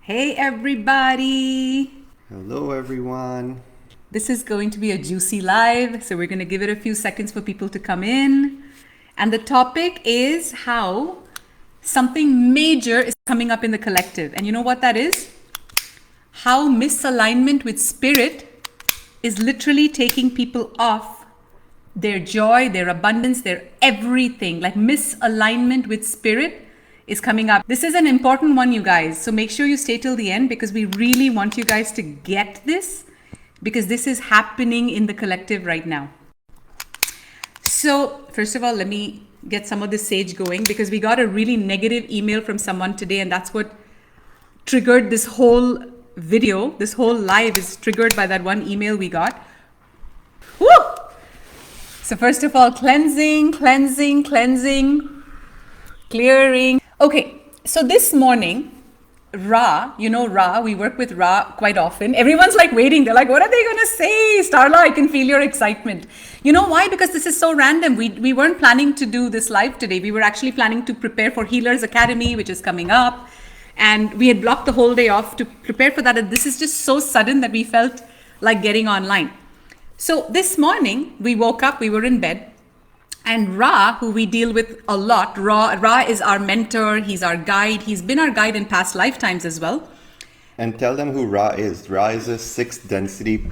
Hey everybody! Hello, everyone. This is going to be a juicy live, so we're going to give it a few seconds for people to come in. And the topic is how something major is coming up in the collective. And you know what that is? How misalignment with spirit is literally taking people off their joy, their abundance, their everything. Like misalignment with spirit is coming up. This is an important one, you guys. So make sure you stay till the end because we really want you guys to get this because this is happening in the collective right now. So first of all, let me get some of this sage going because we got a really negative email from someone today, and that's what triggered this whole video. This whole live is triggered by that one email we got. Woo! So first of all, cleansing, clearing. Okay, so this morning, Ra, you know Ra, we work with Ra quite often. Everyone's like waiting. They're like, what are they going to say? Starla, I can feel your excitement. You know why? Because this is so random. We weren't planning to do this live today. We were actually planning to prepare for Healers Academy, which is coming up. And we had blocked the whole day off to prepare for that. And this is just so sudden that we felt like getting online. So this morning, we woke up, we were in bed. And Ra, who we deal with a lot, Ra is our mentor, he's our guide, he's been our guide in past lifetimes as well. And tell them who Ra is. Ra is a sixth density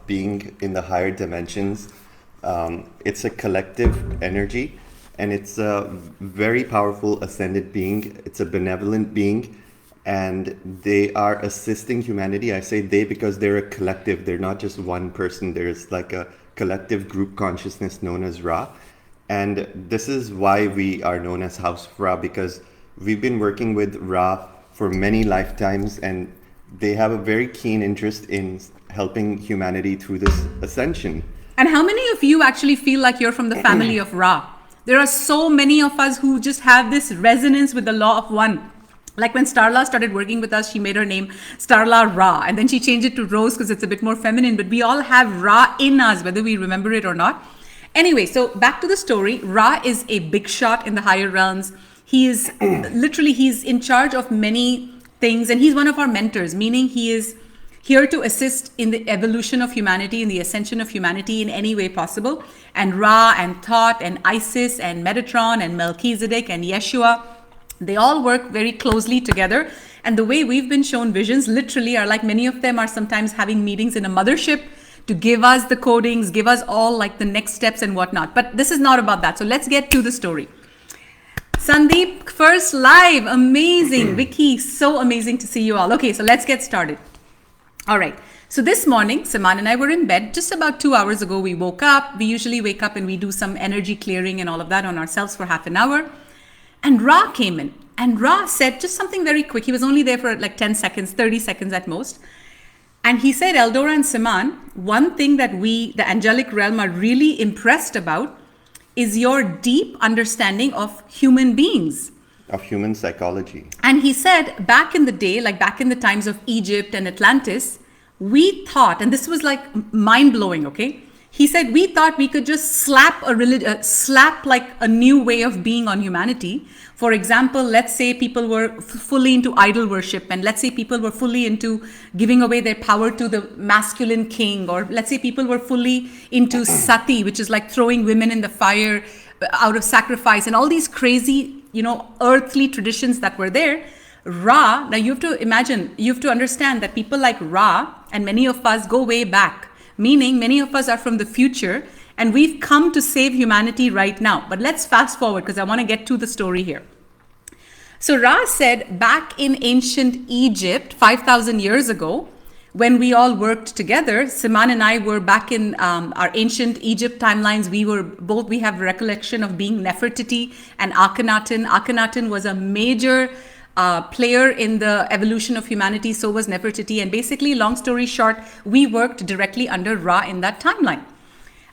being in the higher dimensions. It's a collective energy, and it's a very powerful ascended being. It's a benevolent being, and they are assisting humanity. I say they because they're a collective. They're not just one person. There's like a collective group consciousness known as Ra. And this is why we are known as House of Ra, because we've been working with Ra for many lifetimes, and they have a very keen interest in helping humanity through this ascension. And how many of you actually feel like you're from the family of Ra? There are so many of us who just have this resonance with the law of one. Like when Starla started working with us, she made her name Starla Ra, and then she changed it to Rose because it's a bit more feminine, but we all have Ra in us, whether we remember it or not. Anyway, so back to the story. Ra is a big shot in the higher realms. He is literally, he's in charge of many things, and he's one of our mentors, meaning he is here to assist in the evolution of humanity, in the ascension of humanity in any way possible. And Ra and Thoth and Isis and Metatron and Melchizedek and Yeshua, they all work very closely together. And the way we've been shown visions literally are like many of them are sometimes having meetings in a mothership to give us the codings, give us all like the next steps and whatnot. But this is not about that. So let's get to the story. Sandeep, first live, amazing. Vicky, so amazing to see you all. Okay, so let's get started. All right. So this morning, Siman and I were in bed. Just about 2 hours ago, we woke up. We usually wake up and we do some energy clearing and all of that on ourselves for half an hour. And Ra came in. And Ra said just something very quick. He was only there for like 10 seconds, 30 seconds at most. And he said, EldoRa and Siman, one thing that we, the angelic realm, are really impressed about is your deep understanding of human beings. Of human psychology. And he said, back in the day, like back in the times of Egypt and Atlantis, we thought, and this was like mind-blowing, okay? He said, we thought we could just slap like a new way of being on humanity. For example, let's say people were fully into idol worship, and let's say people were fully into giving away their power to the masculine king, or let's say people were fully into sati, which is like throwing women in the fire out of sacrifice, and all these crazy, earthly traditions that were there. Ra, now you have to imagine, you have to understand that people like Ra and many of us go way back. Meaning many of us are from the future and we've come to save humanity right now. But let's fast forward because I want to get to the story here. So Ra said back in ancient Egypt, 5,000 years ago, when we all worked together, Siman and I were back in our ancient Egypt timelines. We have recollection of being Nefertiti and Akhenaten. Akhenaten was a major player in the evolution of humanity, so was Nefertiti. And basically, long story short, we worked directly under Ra in that timeline.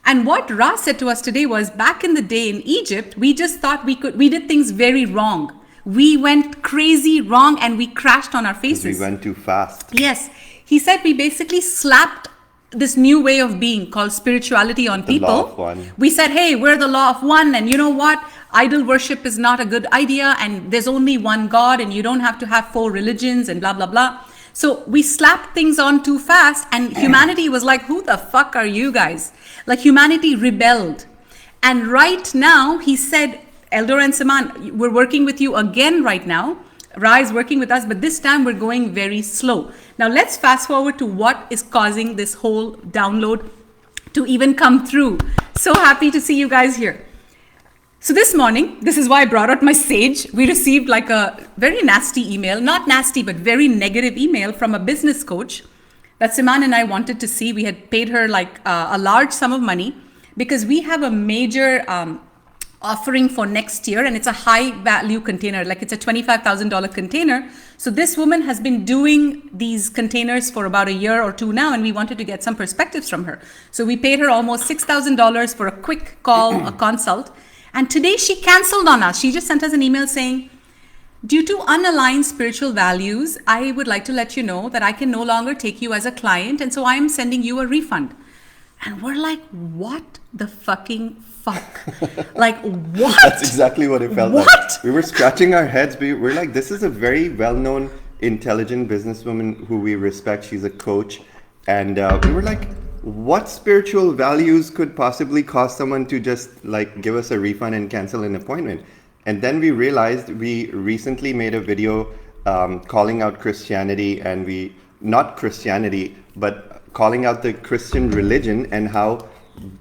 And what Ra said to us today was, back in the day in Egypt, we just thought we did things very wrong. We went crazy wrong and we crashed on our faces. We went too fast. Yes. He said we basically slapped this new way of being called spirituality on The people. law of one. We said, hey, we're the law of one, and you know what? Idol worship is not a good idea, and there's only one God, and you don't have to have 4 religions, and blah, blah, blah. So we slapped things on too fast, and humanity was like, who the fuck are you guys? Like, humanity rebelled. And right now, he said, EldoRa and Siman, we're working with you again right now. Ra is working with us, but this time we're going very slow. Now let's fast forward to what is causing this whole download to even come through. So happy to see you guys here. So this morning, this is why I brought out my sage. We received like a very nasty email, not nasty, but very negative email from a business coach that Siman and I wanted to see. We had paid her like a large sum of money because we have a major offering for next year, and it's a high value container, like it's a $25,000 container. So this woman has been doing these containers for about a year or 2 now, and we wanted to get some perspectives from her. So we paid her almost $6,000 for a quick call, a consult. And today she canceled on us. She just sent us an email saying, due to unaligned spiritual values, I would like to let you know that I can no longer take you as a client, and so I am sending you a refund. And we're like, what the fucking fuck? Like, what? That's exactly what it felt What? like. We were scratching our heads. We're like, this is a very well-known, intelligent businesswoman who we respect. She's a coach. And we were like, what spiritual values could possibly cause someone to just like give us a refund and cancel an appointment? And then we realized we recently made a video calling out Christianity, and not Christianity, but calling out the Christian religion and how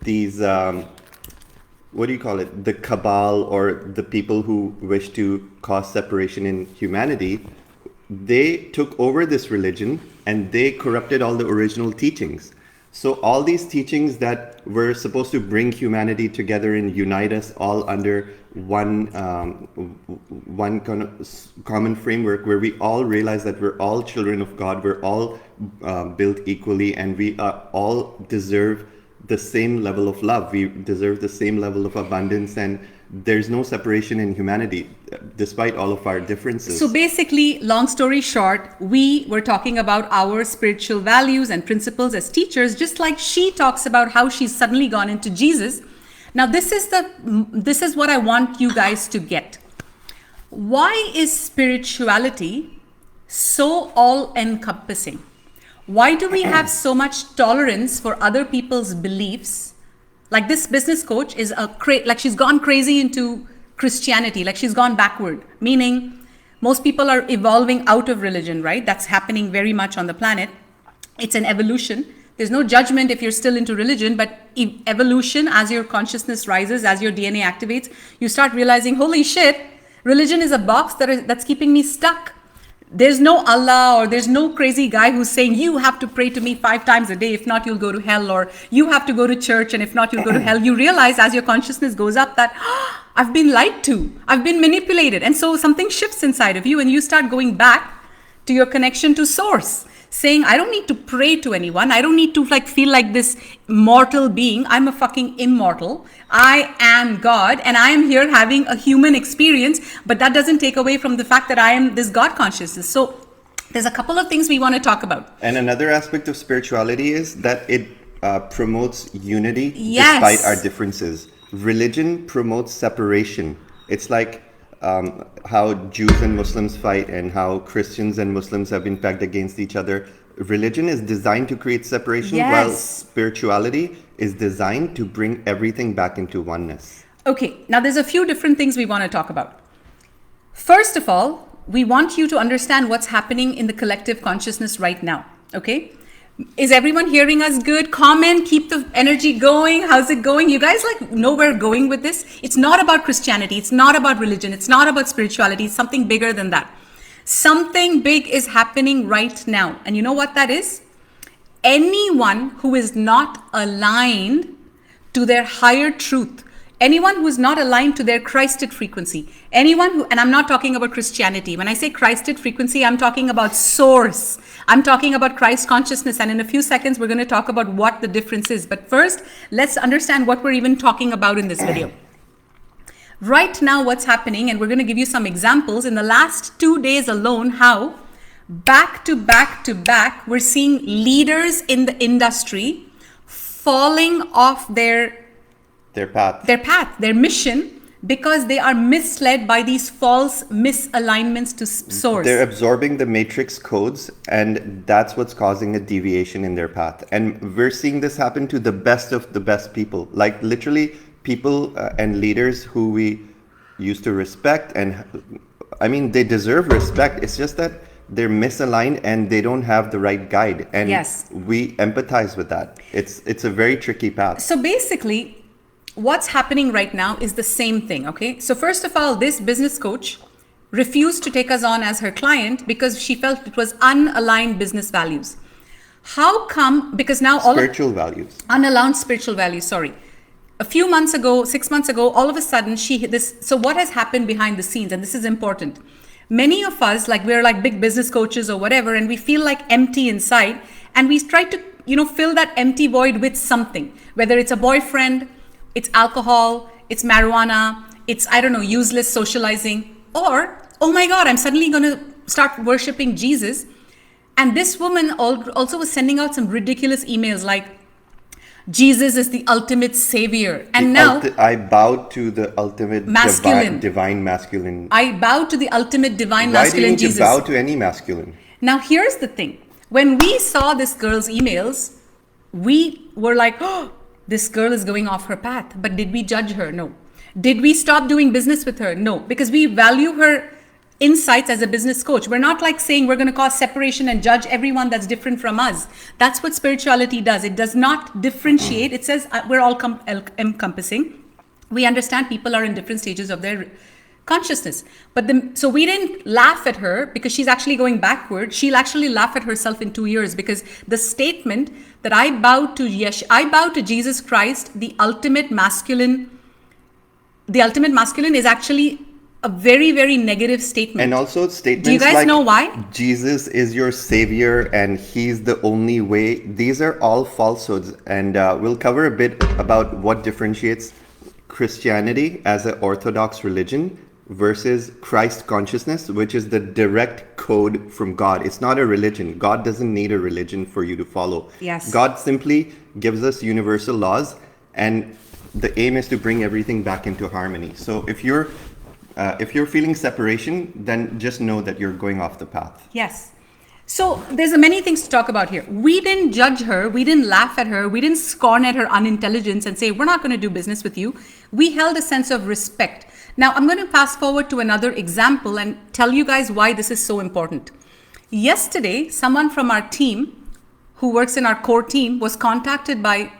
these, what do you call it? The cabal, or the people who wish to cause separation in humanity, they took over this religion and they corrupted all the original teachings. So all these teachings that were supposed to bring humanity together and unite us all under one common framework, where we all realize that we're all children of God, we're all built equally, and we all deserve the same level of love. We deserve the same level of abundance, and there's no separation in humanity despite all of our differences. So basically, long story short, we were talking about our spiritual values and principles as teachers, just like she talks about how she's suddenly gone into Jesus. Now, this is what I want you guys to get. Why is spirituality so all-encompassing? Why do we have so much tolerance for other people's beliefs? Like, this business coach is like she's gone crazy into Christianity, like she's gone backward, meaning most people are evolving out of religion, right? That's happening very much on the planet. It's an evolution. There's no judgment if you're still into religion, but evolution, as your consciousness rises, as your DNA activates, you start realizing, holy shit, religion is a box that's keeping me stuck. There's no Allah, or there's no crazy guy who's saying, you have to pray to me 5 times a day, if not you'll go to hell, or you have to go to church, and if not you'll go to hell. You realize as your consciousness goes up that, I've been lied to, I've been manipulated. And so something shifts inside of you, and you start going back to your connection to source, saying, I don't need to pray to anyone. I don't need to feel like this mortal being. I'm a fucking immortal. I am God, and I am here having a human experience, but that doesn't take away from the fact that I am this God consciousness. So there's a couple of things we want to talk about. And another aspect of spirituality is that it promotes unity Yes. despite our differences. Religion promotes separation. It's like how Jews and Muslims fight, and how Christians and Muslims have been pegged against each other. Religion is designed to create separation, Yes. while spirituality is designed to bring everything back into oneness. Okay, now there's a few different things we want to talk about. First of all, we want you to understand what's happening in the collective consciousness right now, okay? Is everyone hearing us good? Comment, keep the energy going. How's it going? You guys know where we're going with this? It's not about Christianity. It's not about religion. It's not about spirituality. It's something bigger than that. Something big is happening right now. And you know what that is? Anyone who is not aligned to their higher truth, anyone who is not aligned to their Christed frequency, anyone who, and I'm not talking about Christianity. When I say Christed frequency, I'm talking about source. I'm talking about Christ consciousness. And in a few seconds, we're going to talk about what the difference is. But first, let's understand what we're even talking about in this video. Right now, what's happening, and we're going to give you some examples in the last 2 days alone, how back to back to back, we're seeing leaders in the industry falling off their path, their mission, because they are misled by these false misalignments to source. They're absorbing the matrix codes, and that's what's causing a deviation in their path. And we're seeing this happen to the best of the best people, like literally people and leaders who we used to respect. And I mean, they deserve respect. It's just that they're misaligned and they don't have the right guide. And yes, we empathize with that. It's a very tricky path. So basically, what's happening right now is the same thing, okay? So first of all, this business coach refused to take us on as her client because she felt it was unaligned business values. How come? Because now spiritual values. Unaligned spiritual values, sorry. A few months ago, 6 months ago, all of a sudden so what has happened behind the scenes, and this is important. Many of us, like we're like big business coaches or whatever, and we feel like empty inside, and we try to, fill that empty void with something, whether it's a boyfriend, it's alcohol, it's marijuana, it's, I don't know, useless socializing, or, oh my God, I'm suddenly going to start worshiping Jesus. And this woman also was sending out some ridiculous emails like, Jesus is the ultimate savior. And now I bow to the ultimate divine masculine. I bow to the ultimate divine masculine Jesus. Why do you need to bow to any masculine? Now, here's the thing. When we saw this girl's emails, we were like, oh, this girl is going off her path. But did we judge her? No. Did we stop doing business with her? No. Because we value her insights as a business coach. We're not like saying we're going to cause separation and judge everyone that's different from us. That's what spirituality does. It does not differentiate. It says we're all encompassing. We understand people are in different stages of their consciousness. So we didn't laugh at her because she's actually going backward. She'll actually laugh at herself in 2 years, because the statement that I bow to Jesus Christ, the ultimate masculine is actually a very, very negative statement. And also statements do you guys like, know why? Jesus is your savior and he's the only way. These are all falsehoods. And we'll cover a bit about what differentiates Christianity as an orthodox religion versus Christ consciousness, which is the direct code from God. It's not a religion. God doesn't need a religion for you to follow. Yes. God simply gives us universal laws, and the aim is to bring everything back into harmony. So if you're feeling separation, then just know that you're going off the path. Yes. So there's many things to talk about here. We didn't judge her. We didn't laugh at her. We didn't scorn at her unintelligence and say, we're not going to do business with you. We held a sense of respect. Now, I'm going to fast forward to another example and tell you guys why this is so important. Yesterday, someone from our team who works in our core team was contacted by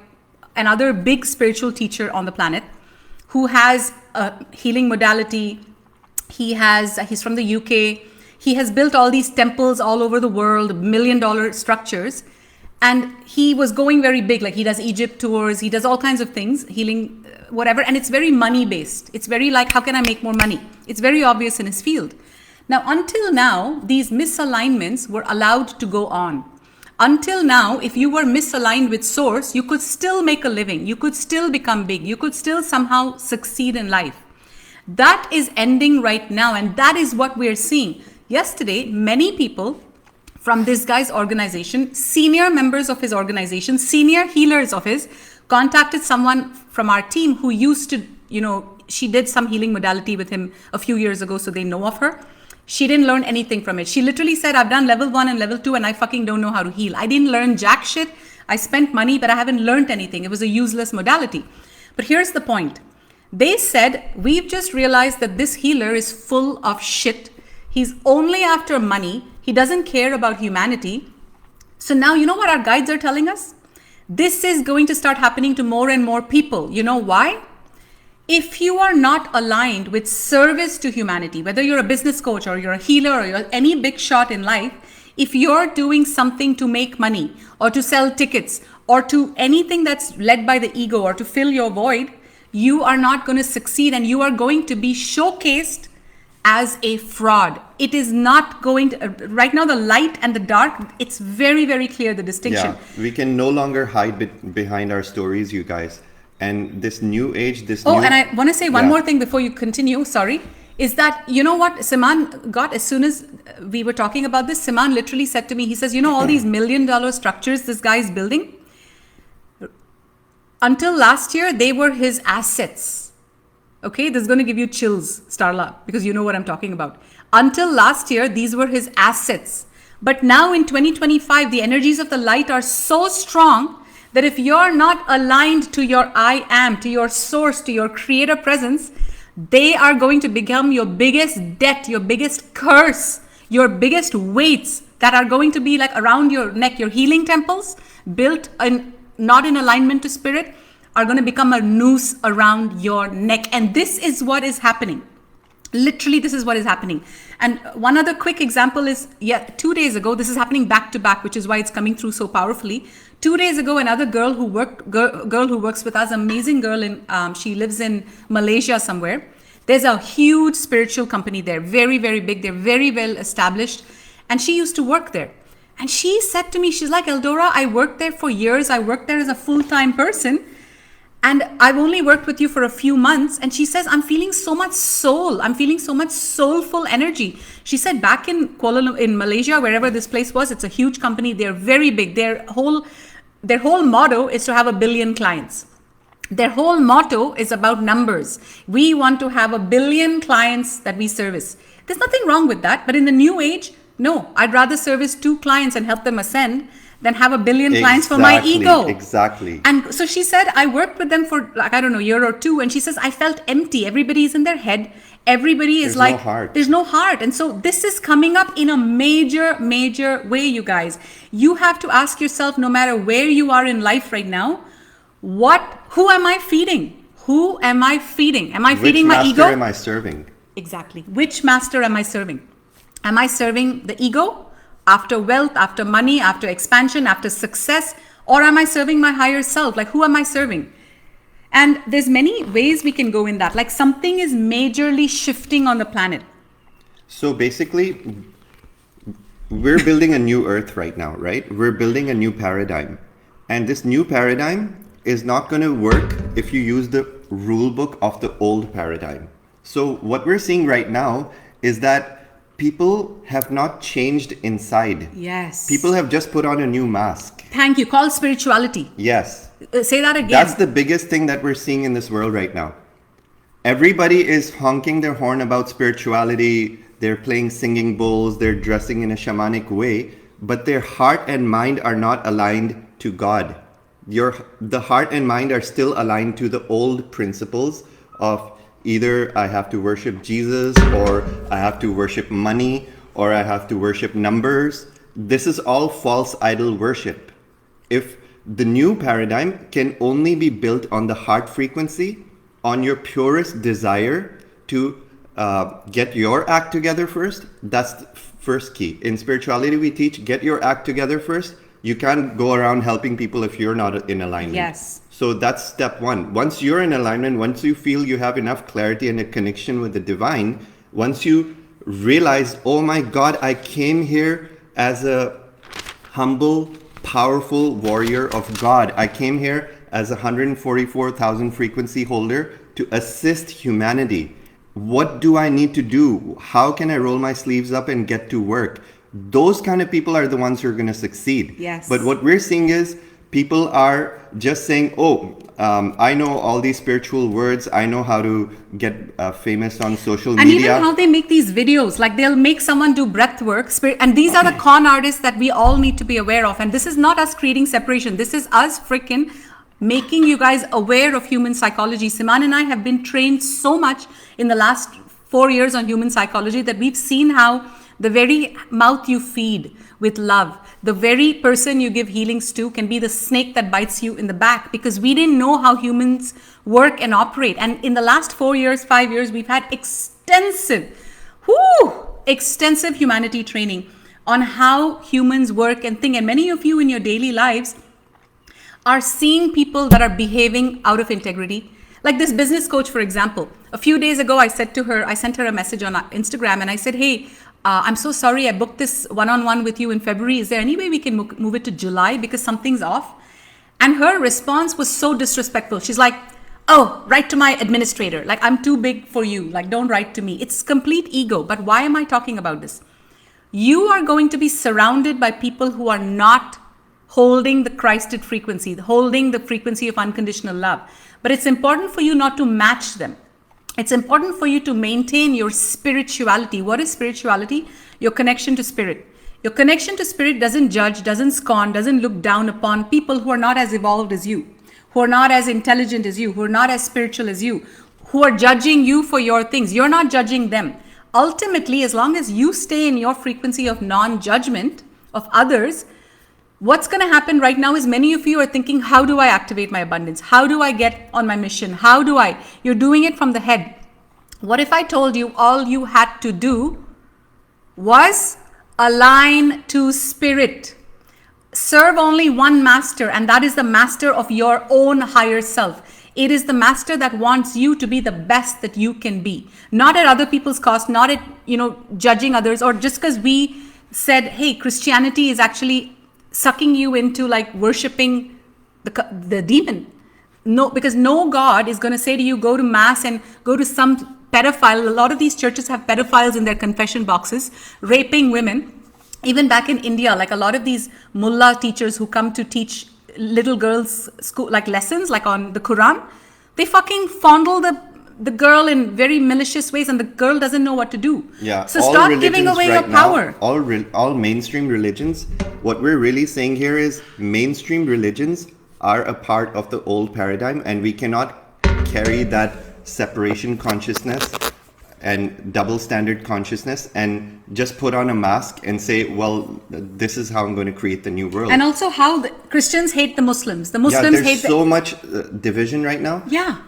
another big spiritual teacher on the planet who has a healing modality. He's from the UK. He has built all these temples all over the world, $1 million structures. And he was going very big, like he does Egypt tours, he does all kinds of things, healing, whatever. And it's very money based. It's very like, how can I make more money? It's very obvious in his field. Now, until now, these misalignments were allowed to go on. Until now, if you were misaligned with source, you could still make a living. You could still become big. You could still somehow succeed in life. That is ending right now. And that is what we're seeing. Yesterday, many people from this guy's organization, senior members of his organization, senior healers of his, contacted someone from our team who used to, she did some healing modality with him a few years ago, so they know of her. She didn't learn anything from it. She literally said, I've done level 1 and level 2 and I fucking don't know how to heal. I didn't learn jack shit. I spent money, but I haven't learned anything. It was a useless modality. But here's the point. They said, we've just realized that this healer is full of shit. He's only after money. He doesn't care about humanity. So now, you know what our guides are telling us? This is going to start happening to more and more people. You know why? If you are not aligned with service to humanity, whether you're a business coach or you're a healer or you're any big shot in life, if you're doing something to make money or to sell tickets or to anything that's led by the ego or to fill your void, you are not going to succeed and you are going to be showcased as a fraud. It is not going to, right now the light and the dark, it's very, very clear the distinction. Yeah, we can no longer hide behind our stories, you guys. And this new age, and I want to say one more thing before you continue, sorry, is that, you know what Siman got as soon as we were talking about this? Siman literally said to me, he says, you know, all these $1 million structures this guy is building, until last year, they were his assets. Okay, this is going to give you chills, Starla, because you know what I'm talking about. Until last year, these were his assets. But now in 2025, the energies of the light are so strong that if you're not aligned to your I am, to your source, to your creator presence, they are going to become your biggest debt, your biggest curse, your biggest weights that are going to be like around your neck. Your healing temples built not in alignment to spirit are going to become a noose around your neck. And this is what is happening. Literally, this is what is happening. And one other quick example is, 2 days ago, this is happening back to back, which is why it's coming through so powerfully. 2 days ago, another girl who works with us, amazing girl, she lives in Malaysia somewhere. There's a huge spiritual company there, very, very big. They're very well established. And she used to work there. And she said to me, she's like, EldoRa, I worked there for years. I worked there as a full-time person. And I've only worked with you for a few months. And she says, I'm feeling so much soul. I'm feeling so much soulful energy. She said back in in Malaysia, wherever this place was, it's a huge company. They're very big. Their whole motto is to have 1 billion clients. Their whole motto is about numbers. We want to have 1 billion clients that we service. There's nothing wrong with that. But in the new age, no, I'd rather service 2 clients and help them ascend than have 1 billion clients for my ego. Exactly. And so she said, I worked with them for like, I don't know, a year or two. And she says, I felt empty. Everybody's in their head. Everybody is like, there's no heart. And so this is coming up in a major, major way, you guys. You have to ask yourself, no matter where you are in life right now, who am I feeding? Who am I feeding? Am I feeding my ego? Which master am I serving? Exactly. Which master am I serving? Am I serving the ego after wealth, after money, after expansion, after success? Or am I serving my higher self? Like, who am I serving? And there's many ways we can go in that. Like, something is majorly shifting on the planet. So basically, we're building a new earth right now, right? We're building a new paradigm. And this new paradigm is not going to work if you use the rule book of the old paradigm. So what we're seeing right now is that people have not changed inside. Yes. People have just put on a new mask. Thank you. Called spirituality. Yes. Say that again. That's the biggest thing that we're seeing in this world right now. Everybody is honking their horn about spirituality. They're playing singing bowls. They're dressing in a shamanic way. But their heart and mind are not aligned to God. The heart and mind are still aligned to the old principles of either I have to worship Jesus, or I have to worship money, or I have to worship numbers. This is all false idol worship. If the new paradigm can only be built on the heart frequency, on your purest desire to get your act together first, that's the first key. In spirituality, we teach, get your act together first. You can't go around helping people if you're not in alignment. Yes. So that's step one. Once you're in alignment, once you feel you have enough clarity and a connection with the divine, once you realize, oh my God, I came here as a humble, powerful warrior of God. I came here as a 144,000 frequency holder to assist humanity. What do I need to do? How can I roll my sleeves up and get to work? Those kind of people are the ones who are going to succeed. Yes. But what we're seeing is people are just saying, I know all these spiritual words. I know how to get famous on social media. And even how they make these videos, like they'll make someone do breath work. And these are the con artists that we all need to be aware of. And this is not us creating separation. This is us freaking making you guys aware of human psychology. Siman and I have been trained so much in the last 4 years on human psychology that we've seen how the very mouth you feed with love, the very person you give healings to can be the snake that bites you in the back, because we didn't know how humans work and operate. And in the last 4 years, 5 years, we've had extensive humanity training on how humans work and think. And many of you in your daily lives are seeing people that are behaving out of integrity. Like this business coach, for example. A few days ago, I sent her a message on Instagram and I said, hey, I'm so sorry, I booked this one-on-one with you in February. Is there any way we can move it to July because something's off? And her response was so disrespectful. She's like, oh, write to my administrator. Like, I'm too big for you. Like, don't write to me. It's complete ego. But why am I talking about this? You are going to be surrounded by people who are not holding the Christed frequency, holding the frequency of unconditional love. But it's important for you not to match them. It's important for you to maintain your spirituality. What is spirituality? Your connection to spirit. Your connection to spirit doesn't judge, doesn't scorn, doesn't look down upon people who are not as evolved as you, who are not as intelligent as you, who are not as spiritual as you, who are judging you for your things. You're not judging them. Ultimately, as long as you stay in your frequency of non-judgment of others, what's going to happen right now is many of you are thinking, how do I activate my abundance? How do I get on my mission? How do I? You're doing it from the head. What if I told you all you had to do was align to spirit? Serve only one master, and that is the master of your own higher self. It is the master that wants you to be the best that you can be, not at other people's cost, not at, judging others, or just because we said, hey, Christianity is actually sucking you into like worshiping the demon. No, because no God is going to say to you, go to mass and go to some pedophile. A lot of these churches have pedophiles in their confession boxes, raping women. Even back in India, like a lot of these mullah teachers who come to teach little girls school like lessons like on the Quran, they fucking fondle the girl in very malicious ways, and the girl doesn't know what to do. Yeah. So stop giving away your power. All mainstream religions, what we're really saying here is mainstream religions are a part of the old paradigm, and we cannot carry that separation consciousness and double standard consciousness and just put on a mask and say, well, this is how I'm going to create the new world. And also how the Christians hate the Muslims. The Muslims hate there's so much division right now. Yeah.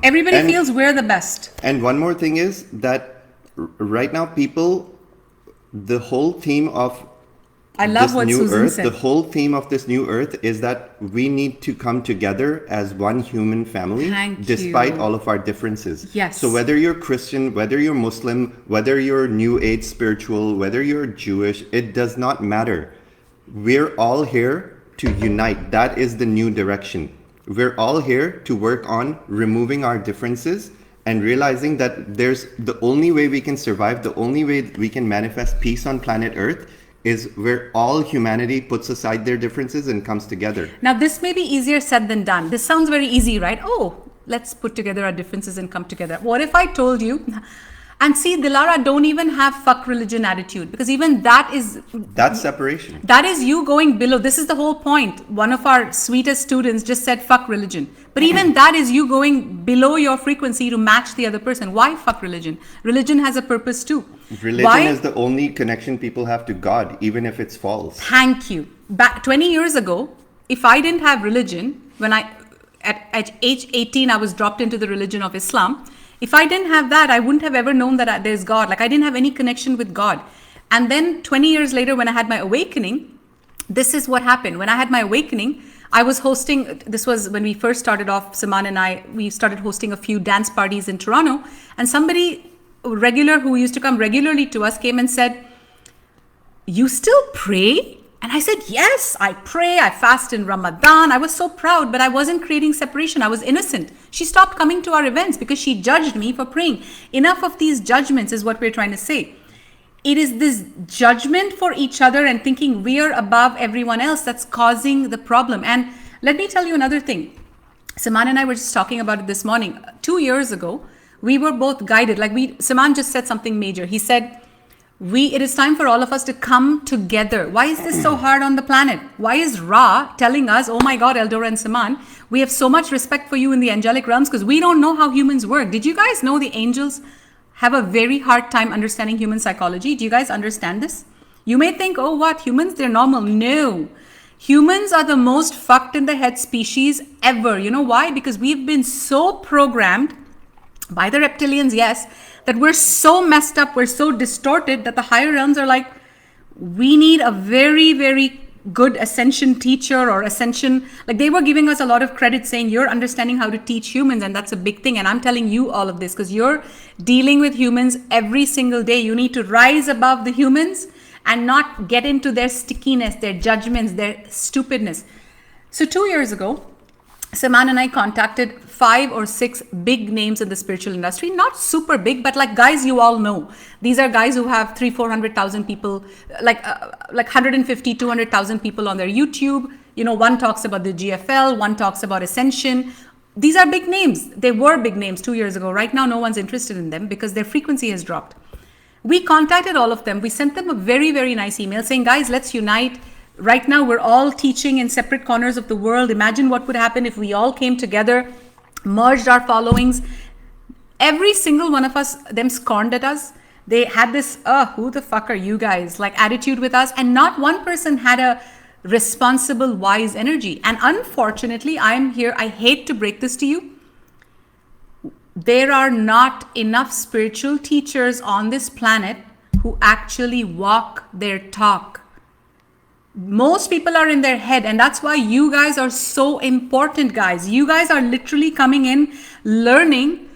Everybody feels we're the best. And one more thing is that right now people, the whole theme of I love what Susan said. The whole theme of this new earth is that we need to come together as one human family, despite all of our differences. Yes. So whether you're Christian, whether you're Muslim, whether you're New Age spiritual, whether you're Jewish, it does not matter. We're all here to unite. That is the new direction. We're all here to work on removing our differences and realizing that there's the only way we can survive, the only way we can manifest peace on planet Earth is where all humanity puts aside their differences and comes together. Now, this may be easier said than done. This sounds very easy, right? Oh, let's put together our differences and come together. What if I told you, and see, Dilara, don't even have fuck religion attitude, because even that is... That's separation. That is you going below. This is the whole point. One of our sweetest students just said fuck religion. But even that is you going below your frequency to match the other person. Why fuck religion? Religion has a purpose too. Religion is the only connection people have to God, even if it's false. Thank you. Back 20 years ago, if I didn't have religion, when at age 18, I was dropped into the religion of Islam. If I didn't have that, I wouldn't have ever known that there's God. Like I didn't have any connection with God. And then 20 years later, when I had my awakening, this is what happened. When I had my awakening, I was hosting, this was when we first started off, Siman and I, we started hosting a few dance parties in Toronto. And somebody regular who used to come regularly to us came and said, you still pray? And I said, yes, I pray, I fast in Ramadan. I was so proud, but I wasn't creating separation. I was innocent. She stopped coming to our events because she judged me for praying. Enough of these judgments is what we're trying to say. It is this judgment for each other and thinking we are above everyone else that's causing the problem. And let me tell you another thing. Siman and I were just talking about it this morning. 2 years ago, we were both guided. Siman just said something major. He said, it is time for all of us to come together. Why is this so hard on the planet? Why is Ra telling us, oh my God, EldoRa and Siman, we have so much respect for you in the angelic realms because we don't know how humans work. Did you guys know the angels have a very hard time understanding human psychology? Do you guys understand this? You may think, oh what, humans, they're normal. No. Humans are the most fucked in the head species ever. You know why? Because we've been so programmed by the reptilians, yes, that we're so messed up, we're so distorted that the higher realms are like, we need a very, very good ascension teacher or ascension. Like they were giving us a lot of credit saying you're understanding how to teach humans, and that's a big thing. And I'm telling you all of this because you're dealing with humans every single day. You need to rise above the humans and not get into their stickiness, their judgments, their stupidness. So 2 years ago, Siman and I contacted 5 or 6 big names in the spiritual industry, not super big, but like guys you all know. These are guys who have 400,000 people, like 150, 200,000 people on their YouTube. You know, one talks about the GFL, one talks about Ascension. These are big names. They were big names 2 years ago. Right now, no one's interested in them because their frequency has dropped. We contacted all of them. We sent them a very, very nice email saying, guys, let's unite. Right now, we're all teaching in separate corners of the world. Imagine what would happen if we all came together, merged our followings. Every single one of us, them scorned at us. They had this, who the fuck are you guys? Like attitude with us. And not one person had a responsible, wise energy. And unfortunately, I'm here. I hate to break this to you. There are not enough spiritual teachers on this planet who actually walk their talk. Most people are in their head, and that's why you guys are so important, guys. You guys are literally coming in, learning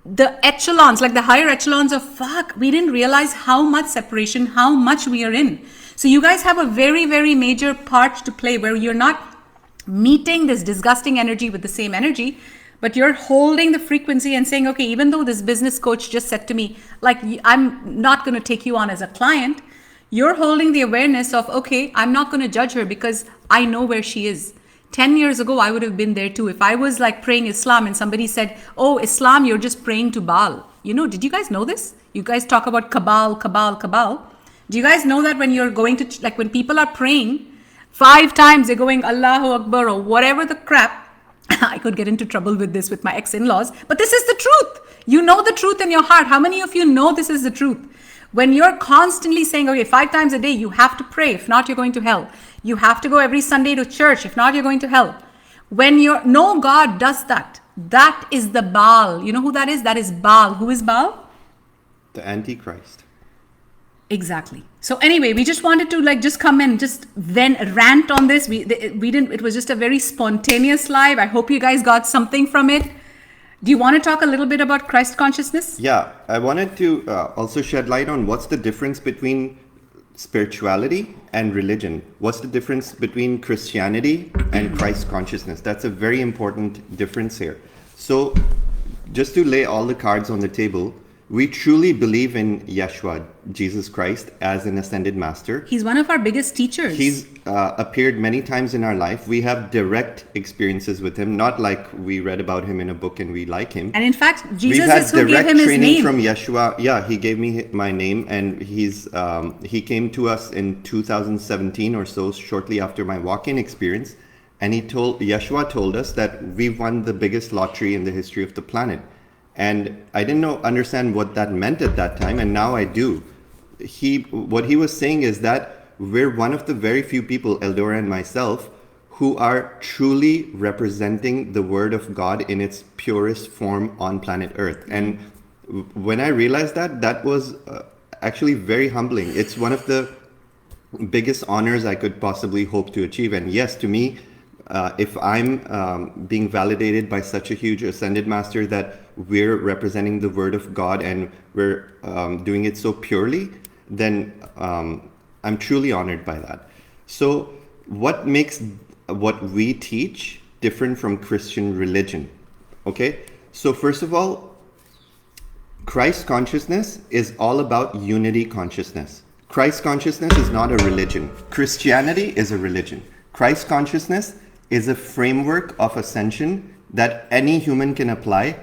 the echelons, like the higher echelons of fuck. We didn't realize how much separation, how much we are in. So you guys have a very, very major part to play where you're not meeting this disgusting energy with the same energy, but you're holding the frequency and saying, okay, even though this business coach just said to me, like, I'm not going to take you on as a client, you're holding the awareness of, okay, I'm not going to judge her because I know where she is. 10 years ago, I would have been there too. If I was like praying Islam and somebody said, oh, Islam, you're just praying to Baal. You know, did you guys know this? You guys talk about Kabal. Do you guys know that when you're going to, like when people are praying 5 times, they're going Allahu Akbar or whatever the crap. I could get into trouble with this with my ex-in-laws, but this is the truth. You know the truth in your heart. How many of you know this is the truth? When you're constantly saying, okay, 5 times a day, you have to pray. If not, you're going to hell. You have to go every Sunday to church. If not, you're going to hell. When no God does that. That is the Baal. You know who that is? That is Baal. Who is Baal? The Antichrist. Exactly. So anyway, we just wanted to like just come and just then rant on this. We didn't, it was just a very spontaneous live. I hope you guys got something from it. Do you want to talk a little bit about Christ consciousness? Yeah, I wanted to also shed light on what's the difference between spirituality and religion. What's the difference between Christianity and Christ consciousness? That's a very important difference here. So just to lay all the cards on the table, we truly believe in Yeshua, Jesus Christ, as an ascended master. He's one of our biggest teachers. He's appeared many times in our life. We have direct experiences with him, not like we read about him in a book and we like him. And in fact, Jesus We've had is who gave direct him his training name. from Yeshua. Yeah, he gave me my name, and he came to us in 2017 or so, shortly after my walk-in experience. And Yeshua told us that we won the biggest lottery in the history of the planet. And I didn't understand what that meant at that time, and now I do. What he was saying is that we're one of the very few people, EldoRa and myself, who are truly representing the Word of God in its purest form on planet Earth. And when I realized that, that was actually very humbling. It's one of the biggest honors I could possibly hope to achieve. And yes, to me, if I'm being validated by such a huge ascended master that we're representing the Word of God and we're doing it so purely, then I'm truly honored by that. So what makes what we teach different from Christian religion? Okay, so first of all, Christ consciousness is all about unity consciousness. Christ consciousness is not a religion. Christianity is a religion. Christ consciousness is a framework of ascension that any human can apply.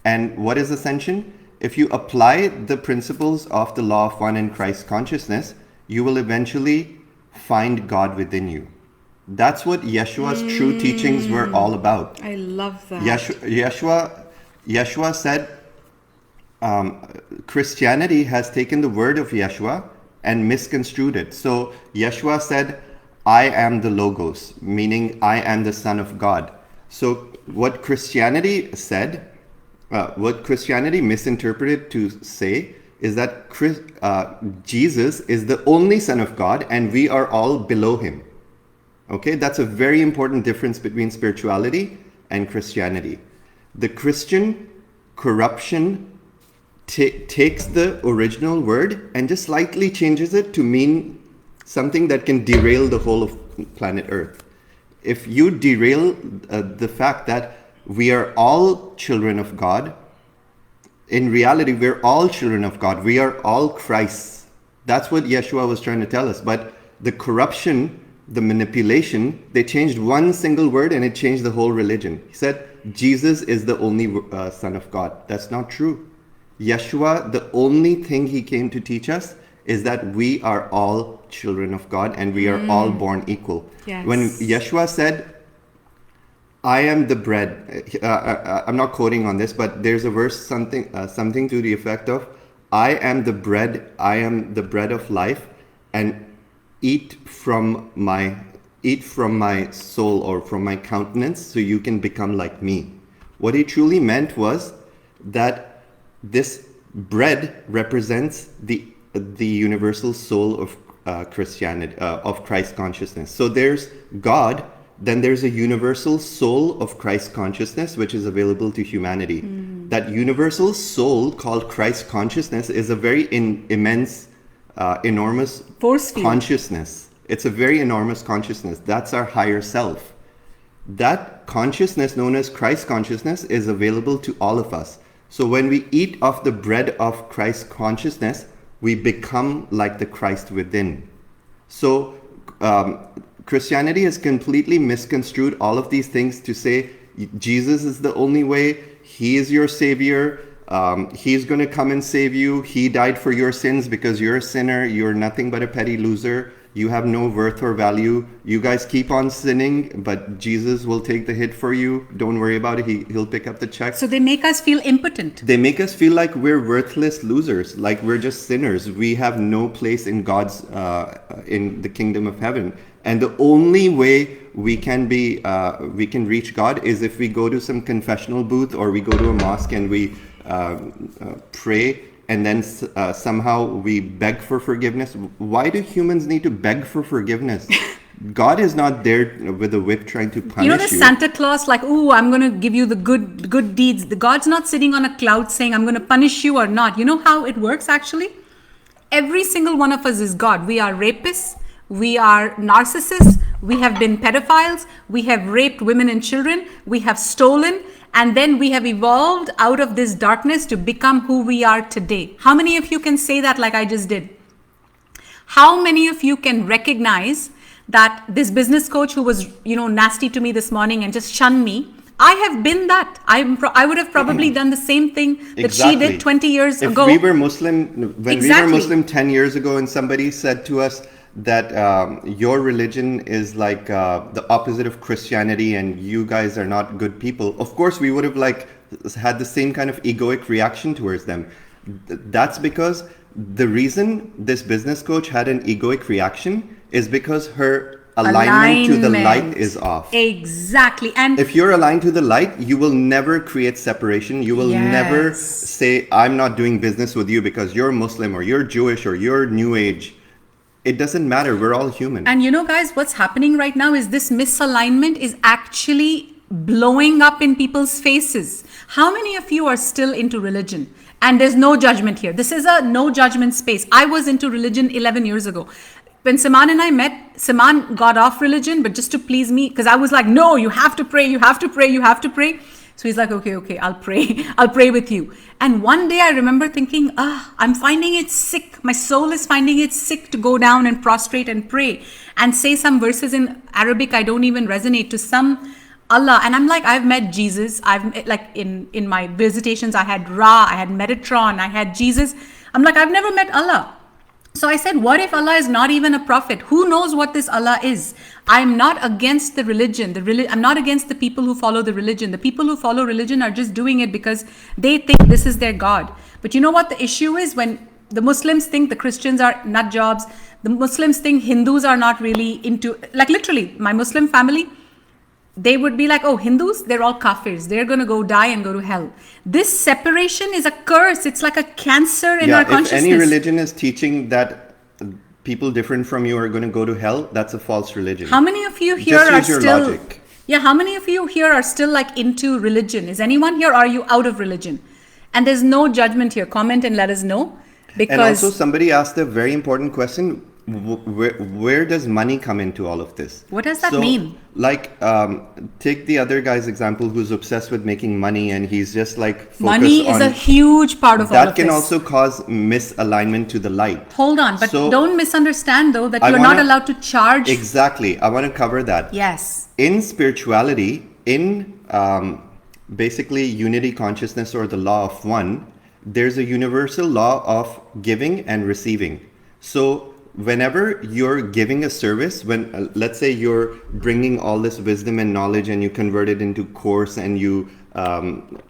And what is ascension? If you apply the principles of the law of one and Christ consciousness, you will eventually find God within you. That's what Yeshua's true teachings were all about. I love that. Yeshua said, Christianity has taken the word of Yeshua and misconstrued it. So Yeshua said, I am the Logos, meaning I am the Son of God. So what Christianity said, what Christianity misinterpreted to say is that Jesus is the only Son of God and we are all below him. Okay, that's a very important difference between spirituality and Christianity. The Christian corruption takes the original word and just slightly changes it to mean something that can derail the whole of planet Earth. If you derail the fact that we are all children of God. In reality, we're all children of God. We are all Christ's. That's what Yeshua was trying to tell us. But the corruption, the manipulation, they changed one single word and it changed the whole religion. He said, Jesus is the only Son of God. That's not true. Yeshua, the only thing he came to teach us is that we are all children of God and we are all born equal. Yes. When Yeshua said, I am the bread. I'm not quoting on this, but there's a verse, something to the effect of, I am the bread of life, and eat from my soul or from my countenance, so you can become like me. What he truly meant was that this bread represents the universal soul of Christianity, of Christ consciousness. So there's God. Then there's a universal soul of Christ consciousness, which is available to humanity. That universal soul called Christ consciousness is a very immense, enormous force field. Consciousness. It's a very enormous consciousness. That's our higher self. That consciousness, known as Christ consciousness, is available to all of us. So when we eat of the bread of Christ consciousness, we become like the Christ within. So Christianity has completely misconstrued all of these things to say Jesus is the only way, he is your savior, he's going to come and save you, he died for your sins because you're a sinner, you're nothing but a petty loser, you have no worth or value, you guys keep on sinning, but Jesus will take the hit for you, don't worry about it, he'll pick up the check. So they make us feel impotent. They make us feel like we're worthless losers, like we're just sinners, we have no place in God's, in the kingdom of heaven. And the only way we can reach God is if we go to some confessional booth or we go to a mosque and we pray and then somehow we beg for forgiveness. Why do humans need to beg for forgiveness? God is not there with a whip trying to punish you. You know the Santa Claus, like, ooh, I'm going to give you the good deeds. The God's not sitting on a cloud saying, I'm going to punish you or not. You know how it works actually? Every single one of us is God. We are rapists. We are narcissists, we have been pedophiles, we have raped women and children, we have stolen, and then we have evolved out of this darkness to become who we are today. How many of you can say that like I just did? How many of you can recognize that this business coach who was, nasty to me this morning and just shunned me, I have been that. I would have probably done the same thing that she did 20 years ago. If we were Muslim, when we were Muslim 10 years ago and somebody said to us, that your religion is like the opposite of Christianity and you guys are not good people, of course we would have had the same kind of egoic reaction towards them. That's because the reason this business coach had an egoic reaction is because her alignment to the light is off. Exactly. And if you're aligned to the light, you will never create separation. You will never say, I'm not doing business with you because you're Muslim or you're Jewish or you're New Age. It doesn't matter. We're all human. And guys, what's happening right now is this misalignment is actually blowing up in people's faces. How many of you are still into religion? And there's no judgment here. This is a no judgment space. I was into religion 11 years ago. When Siman and I met, Siman got off religion, but just to please me, because I was like, no, you have to pray, you have to pray, you have to pray. So he's like, okay, I'll pray. I'll pray with you. And one day I remember thinking, I'm finding it sick. My soul is finding it sick to go down and prostrate and pray and say some verses in Arabic I don't even resonate to some Allah. And I'm like, I've met Jesus. I've like in my visitations, I had Ra, I had Metatron, I had Jesus. I'm like, I've never met Allah. So I said, what if Allah is not even a prophet? Who knows what this Allah is? I'm not against the religion. I'm not against the people who follow the religion. The people who follow religion are just doing it because they think this is their God. But you know what the issue is? When the Muslims think the Christians are nut jobs, the Muslims think Hindus are not really into, like literally, my Muslim family, they would be like, oh, Hindus, they're all kafirs. They're going to go die and go to hell. This separation is a curse. It's like a cancer in our consciousness. If any religion is teaching that people different from you are going to go to hell, that's a false religion. How many of you here are still... Logic. Yeah, how many of you here are still like into religion? Is anyone here, or are you out of religion? And there's no judgment here. Comment and let us know. Because... And also somebody asked a very important question. where does money come into all of this? What does that mean? Like, take the other guy's example who's obsessed with making money, and he's just like focused Money is a huge part of all of that this. can also cause misalignment to the light. Hold on, but So, don't misunderstand though that I you're not wanna- allowed to charge. Exactly. I want to cover that. Yes. In spirituality, in basically unity consciousness or the law of one, there's a universal law of giving and receiving. So whenever you're giving a service, when let's say you're bringing all this wisdom and knowledge and you convert it into course, and you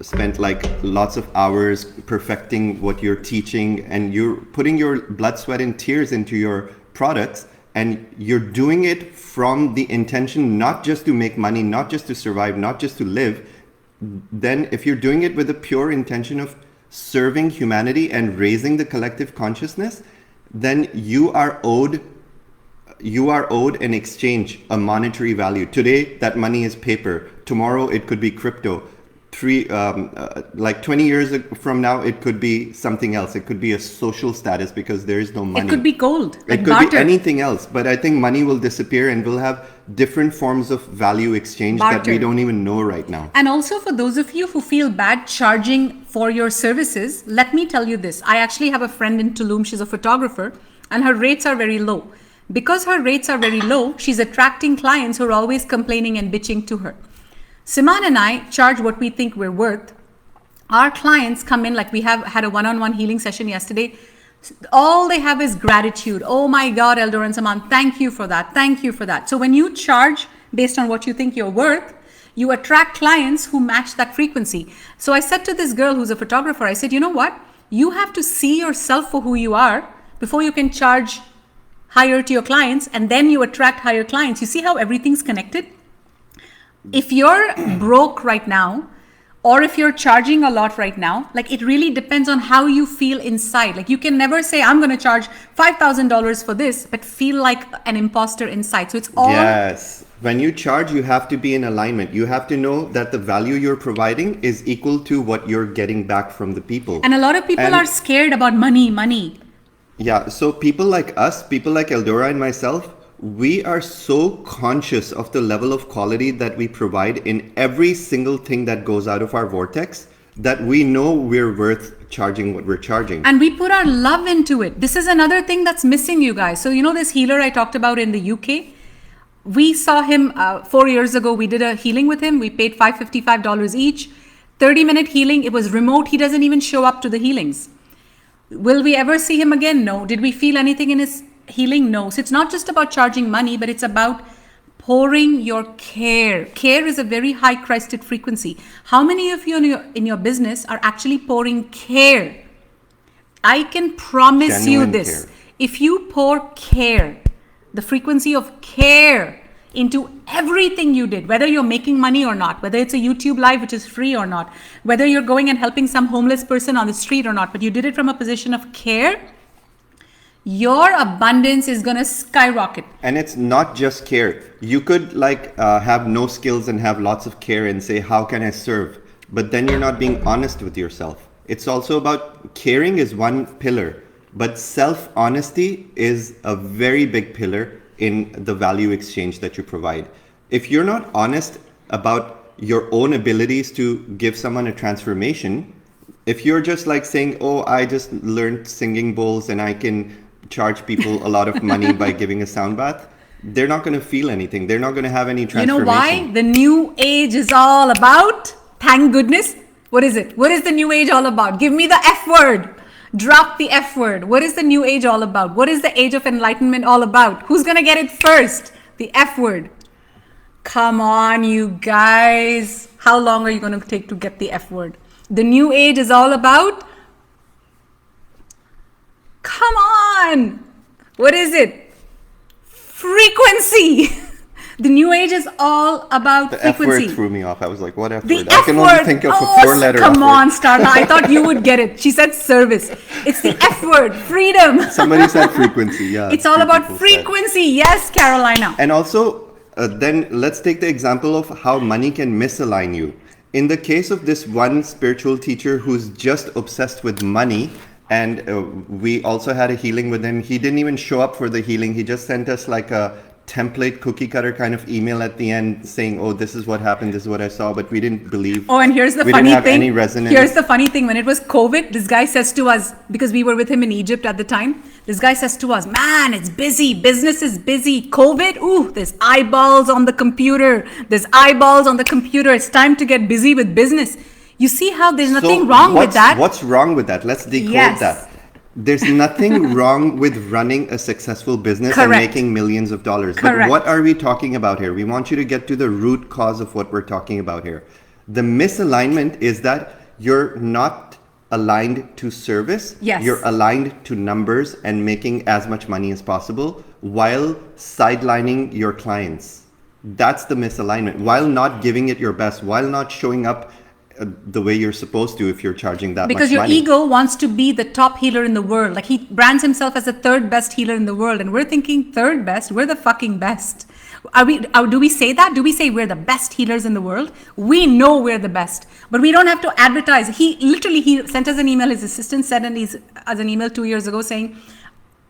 spent like lots of hours perfecting what you're teaching, and you're putting your blood, sweat and tears into your products, and you're doing it from the intention not just to make money, not just to survive, not just to live, then if you're doing it with a pure intention of serving humanity and raising the collective consciousness, then you are owed an exchange, a monetary value. Today, that money is paper. Tomorrow, it could be crypto. Like 20 years from now, it could be something else. It could be a social status because there is no money. It could be gold. It Like could barter. be anything else. But I think money will disappear, and we'll have different forms of value exchange that Barter. we don't even know right now. And also for those of you who feel bad charging for your services, let me tell you this. I actually have a friend in Tulum. She's a photographer, and her rates are very low. Because her rates are very low, she's attracting clients who are always complaining and bitching to her. Siman and I charge what we think we're worth. Our clients come in, like we have had a one-on-one healing session yesterday. All they have is gratitude. Oh my God, EldoRa and Siman, thank you for that. Thank you for that. So when you charge based on what you think you're worth, you attract clients who match that frequency. So I said to this girl who's a photographer, I said, you know what? You have to see yourself for who you are before you can charge higher to your clients, and then you attract higher clients. You see how everything's connected? If you're broke right now, or if you're charging a lot right now, like it really depends on how you feel inside. Like you can never say, I'm going to charge $5,000 for this, but feel like an imposter inside. So it's all... Yes. When you charge, you have to be in alignment. You have to know that the value you're providing is equal to what you're getting back from the people. And a lot of people are scared about money. Yeah. So people like us, people like EldoRa and myself, we are so conscious of the level of quality that we provide in every single thing that goes out of our vortex, that we know we're worth charging what we're charging. And we put our love into it. This is another thing that's missing, you guys. So you know this healer I talked about in the UK? We saw him 4 years ago. We did a healing with him. We paid $555 each. 30-minute healing. It was remote. He doesn't even show up to the healings. Will we ever see him again? No. Did we feel anything in his healing? No. So it's not just about charging money, but it's about pouring your care. Care is a very high crested frequency. How many of you in your business are actually pouring care? I can promise you this. Care. If you pour care, the frequency of care into everything you did, whether you're making money or not, whether it's a YouTube live, which is free or not, whether you're going and helping some homeless person on the street or not, but you did it from a position of care, your abundance is going to skyrocket. And it's not just care. You could have no skills and have lots of care and say, how can I serve? But then you're not being honest with yourself. It's also about caring is one pillar, but self-honesty is a very big pillar in the value exchange that you provide. If you're not honest about your own abilities to give someone a transformation, if you're just like saying, oh, I just learned singing bowls and I can charge people a lot of money by giving a sound bath, they're not going to feel anything. They're not going to have any transformation. You know why? The new age is all about, thank goodness. What is it? What is the new age all about? Give me the F word. Drop the F word. What is the new age all about? What is the age of enlightenment all about? Who's going to get it first? The F word. Come on, you guys. How long are you going to take to get the F word? The new age is all about... Come on. What is it? Frequency. The new age is all about the frequency. F word threw me off. I was like, what F The word? F I can word. only think of a 4-letter F word. Come on, Starla. I thought you would get it. She said service. It's the F word. Freedom. Somebody said frequency. Yeah. It's all about frequency. Yes, Carolina. And also, then let's take the example of how money can misalign you. In the case of this one spiritual teacher who's just obsessed with money And we also had a healing with him. He didn't even show up for the healing. He just sent us like a template cookie cutter kind of email at the end saying, oh, this is what happened, this is what I saw, but we didn't believe. Oh, and here's the we funny didn't have thing. Any resonance. Here's the funny thing. When it was COVID, this guy says to us, because we were with him in Egypt at the time, this guy says to us, man, it's busy. Business is busy. COVID, ooh, there's eyeballs on the computer. There's eyeballs on the computer. It's time to get busy with business. You see how there's nothing wrong with that? What's wrong with that? Let's decode that. There's nothing wrong with running a successful business and making millions of dollars. But what are we talking about here? We want you to get to the root cause of what we're talking about here. The misalignment is that you're not aligned to service. Yes. You're aligned to numbers and making as much money as possible while sidelining your clients. That's the misalignment. While not giving it your best, while not showing up the way you're supposed to if you're charging that because much money. Because your ego wants to be the top healer in the world. Like he brands himself as the third best healer in the world. And we're thinking third best, we're the fucking best. Do we say that? Do we say we're the best healers in the world? We know we're the best, but we don't have to advertise. He sent us an email. His assistant sent us an email 2 years ago saying,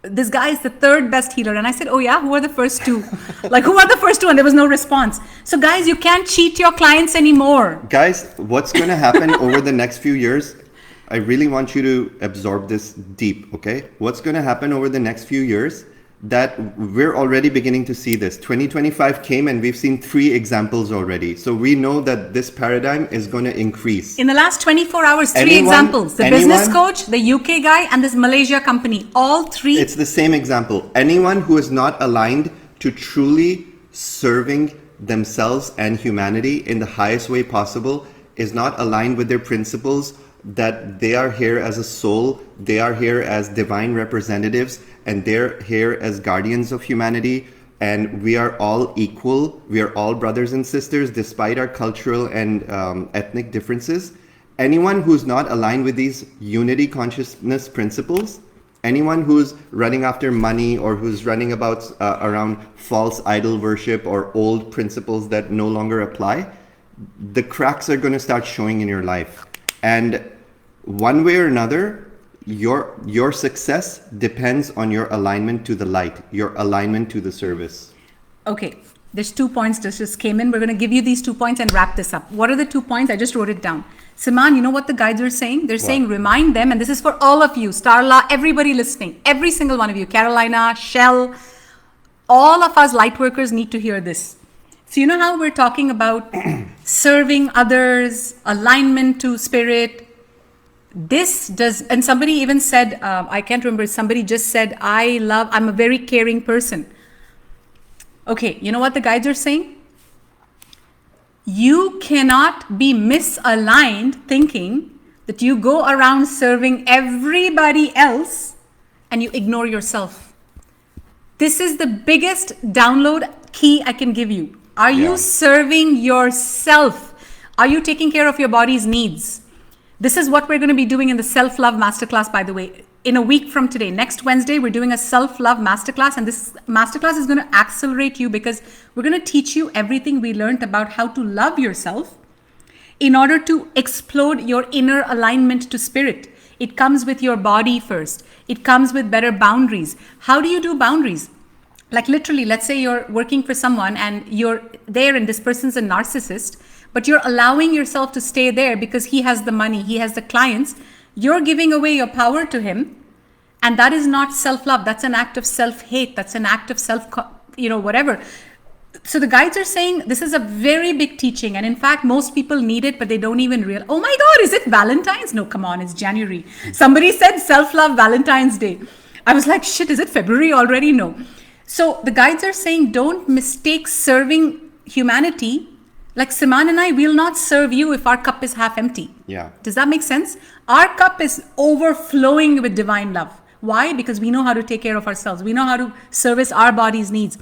this guy is the third best healer. And I said, oh yeah, who are the first two? Like, who are the first two? And there was no response. So guys, you can't cheat your clients anymore. Guys, what's going to happen over the next few years? I really want you to absorb this deep, okay? What's going to happen over the next few years that we're already beginning to see this. 2025 came and we've seen 3 examples already. So we know that this paradigm is going to increase. In the last 24 hours, 3 examples. The business coach, the UK guy, and this Malaysia company. All 3. It's the same example. Anyone who is not aligned to truly serving themselves and humanity in the highest way possible is not aligned with their principles, that they are here as a soul, they are here as divine representatives, and they're here as guardians of humanity, and we are all equal. We are all brothers and sisters despite our cultural and ethnic differences. Anyone who's not aligned with these unity consciousness principles, anyone who's running after money or who's running around false idol worship or old principles that no longer apply, the cracks are going to start showing in your life. And one way or another, your success depends on your alignment to the light, your alignment to the service. Okay, there's 2 points that just came in. We're going to give you these 2 points and wrap this up. What are the 2 points? I just wrote it down. Siman, you know what the guides are saying? They're saying remind them, and this is for all of you, Starla, everybody listening, every single one of you, Carolina, Shell, all of us light workers need to hear this. So you know how we're talking about serving others, alignment to spirit. This does, and somebody even said, I can't remember, somebody just said, I'm a very caring person. Okay, you know what the guides are saying? You cannot be misaligned thinking that you go around serving everybody else and you ignore yourself. This is the biggest download key I can give you. Are you serving yourself? Are you taking care of your body's needs? This is what we're going to be doing in the self-love masterclass, by the way. In a week from today, next Wednesday, we're doing a self-love masterclass. And this masterclass is going to accelerate you because we're going to teach you everything we learned about how to love yourself in order to explode your inner alignment to spirit. It comes with your body first. It comes with better boundaries. How do you do boundaries? Like literally, let's say you're working for someone and you're there and this person's a narcissist, but you're allowing yourself to stay there because he has the money, he has the clients. You're giving away your power to him. And that is not self-love. That's an act of self-hate. That's an act of whatever. So the guides are saying this is a very big teaching. And in fact, most people need it, but they don't even realize, oh my God, is it Valentine's? No, come on, it's January. Somebody said self-love Valentine's Day. I was like, shit, is it February already? No. So the guides are saying, don't mistake serving humanity. Like Siman and I will not serve you if our cup is half empty. Yeah. Does that make sense? Our cup is overflowing with divine love. Why? Because we know how to take care of ourselves. We know how to service our body's needs.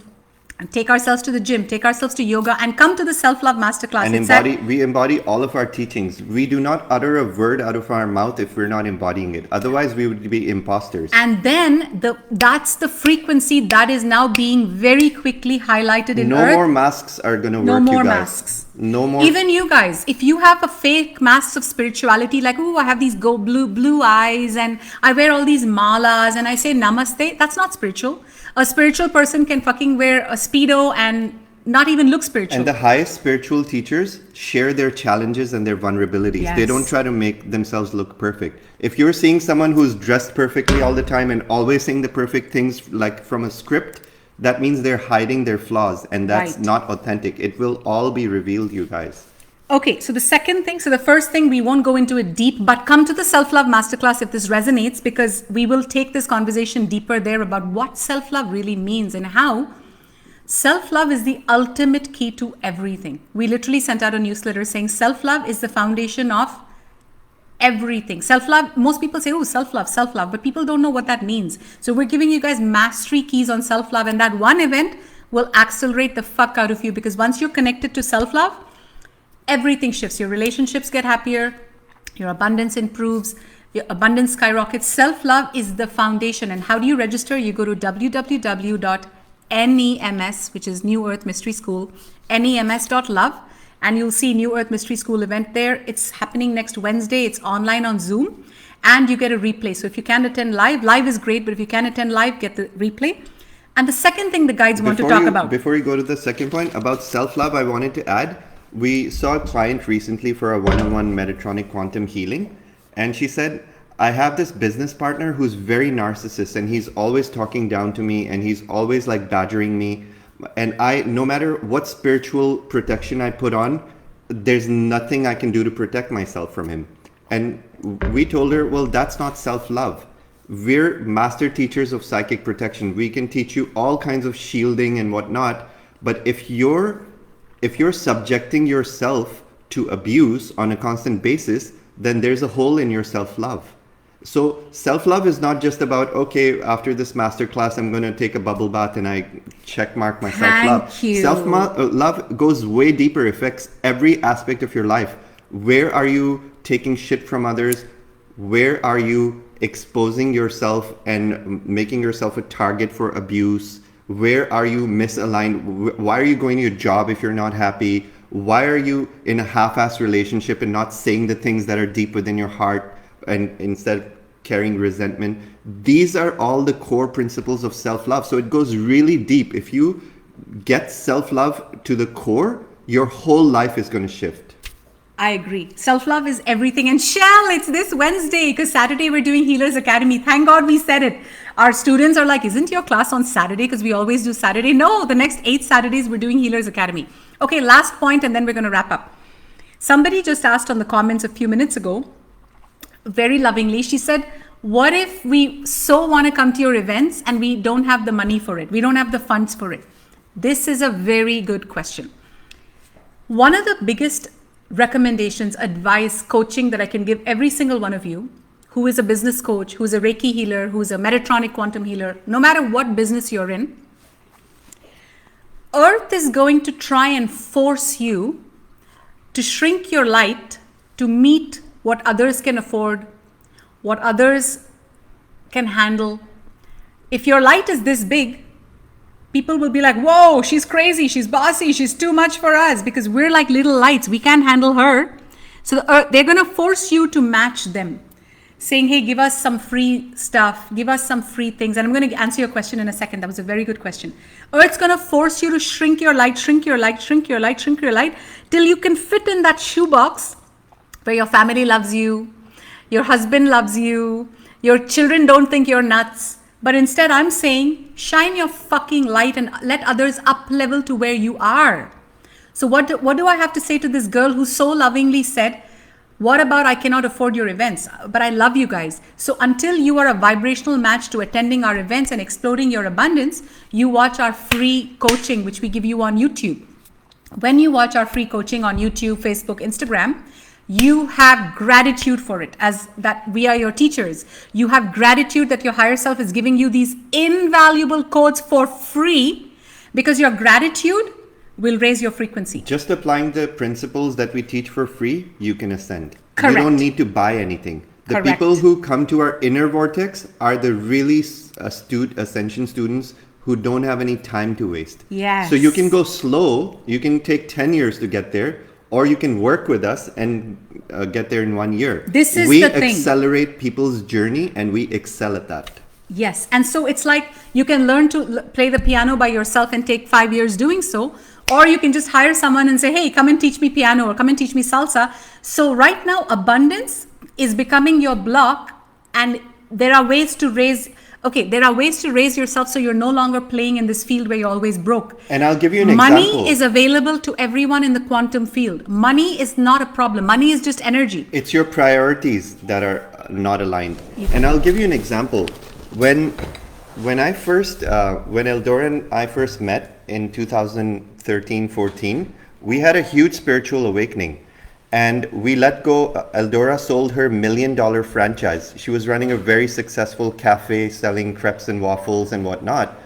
And take ourselves to the gym, take ourselves to yoga, and come to the self-love masterclass. And we embody all of our teachings. We do not utter a word out of our mouth if we're not embodying it. Otherwise, we would be imposters. And then that's the frequency that is now being very quickly highlighted in Earth. No more masks are going to work, you guys. No more masks. No more. Even you guys, if you have a fake mask of spirituality, like, oh, I have these blue eyes and I wear all these malas and I say namaste, that's not spiritual. A spiritual person can fucking wear a Speedo and not even look spiritual. And the highest spiritual teachers share their challenges and their vulnerabilities. Yes. They don't try to make themselves look perfect. If you're seeing someone who's dressed perfectly all the time and always saying the perfect things like from a script, that means they're hiding their flaws, and that's Right. not authentic. It will all be revealed, you guys. Okay, so the second thing, so the first thing, we won't go into it deep, but come to the self-love masterclass if this resonates, because we will take this conversation deeper there about what self-love really means and how self-love is the ultimate key to everything. We literally sent out a newsletter saying self-love is the foundation of everything. Self-love, most people say, oh, self-love, but people don't know what that means. So we're giving you guys mastery keys on self-love, and that one event will accelerate the fuck out of you, because once you're connected to self-love, everything shifts. Your relationships get happier, your abundance improves, your abundance skyrockets. Self-love is the foundation. And how do you register? You go to www.NEMS, which is New Earth Mystery School, NEMS.love, and you'll see New Earth Mystery School event there. It's happening next Wednesday. It's online on Zoom, and you get a replay. So if you can't attend live is great, but if you can attend live, get the replay. And the second thing the guides want to talk about. Before you go to the second point about self-love, I wanted to add, we saw a client recently for a one-on-one Metatronic quantum healing, and she said, I have this business partner who's very narcissist, and he's always talking down to me, and he's always like badgering me. And no matter what spiritual protection I put on, there's nothing I can do to protect myself from him. And we told her, well, that's not self-love. We're master teachers of psychic protection. We can teach you all kinds of shielding and whatnot. But if you're subjecting yourself to abuse on a constant basis, then there's a hole in your self-love. So self-love is not just about, okay, after this masterclass, I'm going to take a bubble bath and I check mark my self-love. Thank you. Self-love goes way deeper, affects every aspect of your life. Where are you taking shit from others? Where are you exposing yourself and making yourself a target for abuse? Where are you misaligned? Why are you going to your job if you're not happy? Why are you in a half-assed relationship and not saying the things that are deep within your heart, and instead carrying resentment? These are all the core principles of self-love. So it goes really deep. If you get self-love to the core, your whole life is going to shift. I agree. Self-love is everything. And Shell, it's this Wednesday, because Saturday we're doing Healers Academy. Thank God we said it. Our students are like, isn't your class on Saturday? Because we always do Saturday. No, the next 8 Saturdays we're doing Healers Academy. Okay, last point, and then we're going to wrap up. Somebody just asked on the comments a few minutes ago, very lovingly, she said, what if we so want to come to your events and we don't have the money for it? We don't have the funds for it. This is a very good question. One of the biggest recommendations, advice, coaching that I can give every single one of you who is a business coach, who's a Reiki healer, who's a Metatronic quantum healer, no matter what business you're in, Earth is going to try and force you to shrink your light to meet what others can afford, what others can handle. If your light is this big, people will be like, whoa, she's crazy, she's bossy, she's too much for us, because we're like little lights, we can't handle her. So they're going to force you to match them, saying, hey, give us some free stuff, give us some free things. And I'm going to answer your question in a second. That was a very good question. Earth's going to force you to shrink your light, shrink your light, shrink your light, shrink your light, till you can fit in that shoebox where your family loves you, your husband loves you, your children don't think you're nuts. But instead, I'm saying, shine your fucking light and let others up level to where you are. So what do I have to say to this girl who so lovingly said, what about I cannot afford your events, but I love you guys. So until you are a vibrational match to attending our events and exploding your abundance, you watch our free coaching, which we give you on YouTube. When you watch our free coaching on YouTube, Facebook, Instagram, you have gratitude for it, as that we are your teachers. You have gratitude that your higher self is giving you these invaluable codes for free, because your gratitude will raise your frequency. Just applying the principles that we teach for free, you can ascend. Correct. You don't need to buy anything. The Correct. people who come to our inner vortex are the really astute ascension students who don't have any time to waste. Yes. So you can go slow, you can take 10 years to get there, or you can work with us and get there in 1 year. This is we the thing. accelerate people's journey, and we excel at that. Yes. And so it's like you can learn to play the piano by yourself and take 5 years doing so. Or you can just hire someone and say, hey, come and teach me piano or come and teach me salsa. So right now, abundance is becoming your block. And there are ways to raise yourself so you're no longer playing in this field where you're always broke. And I'll give you an example. Money is available to everyone in the quantum field. Money is not a problem. Money is just energy. It's your priorities that are not aligned. And I'll give you an example. When EldoRa and I first met in 2013-14, we had a huge spiritual awakening. And we let go. EldoRa sold her $1 million franchise. She was running a very successful cafe selling crepes and waffles and whatnot.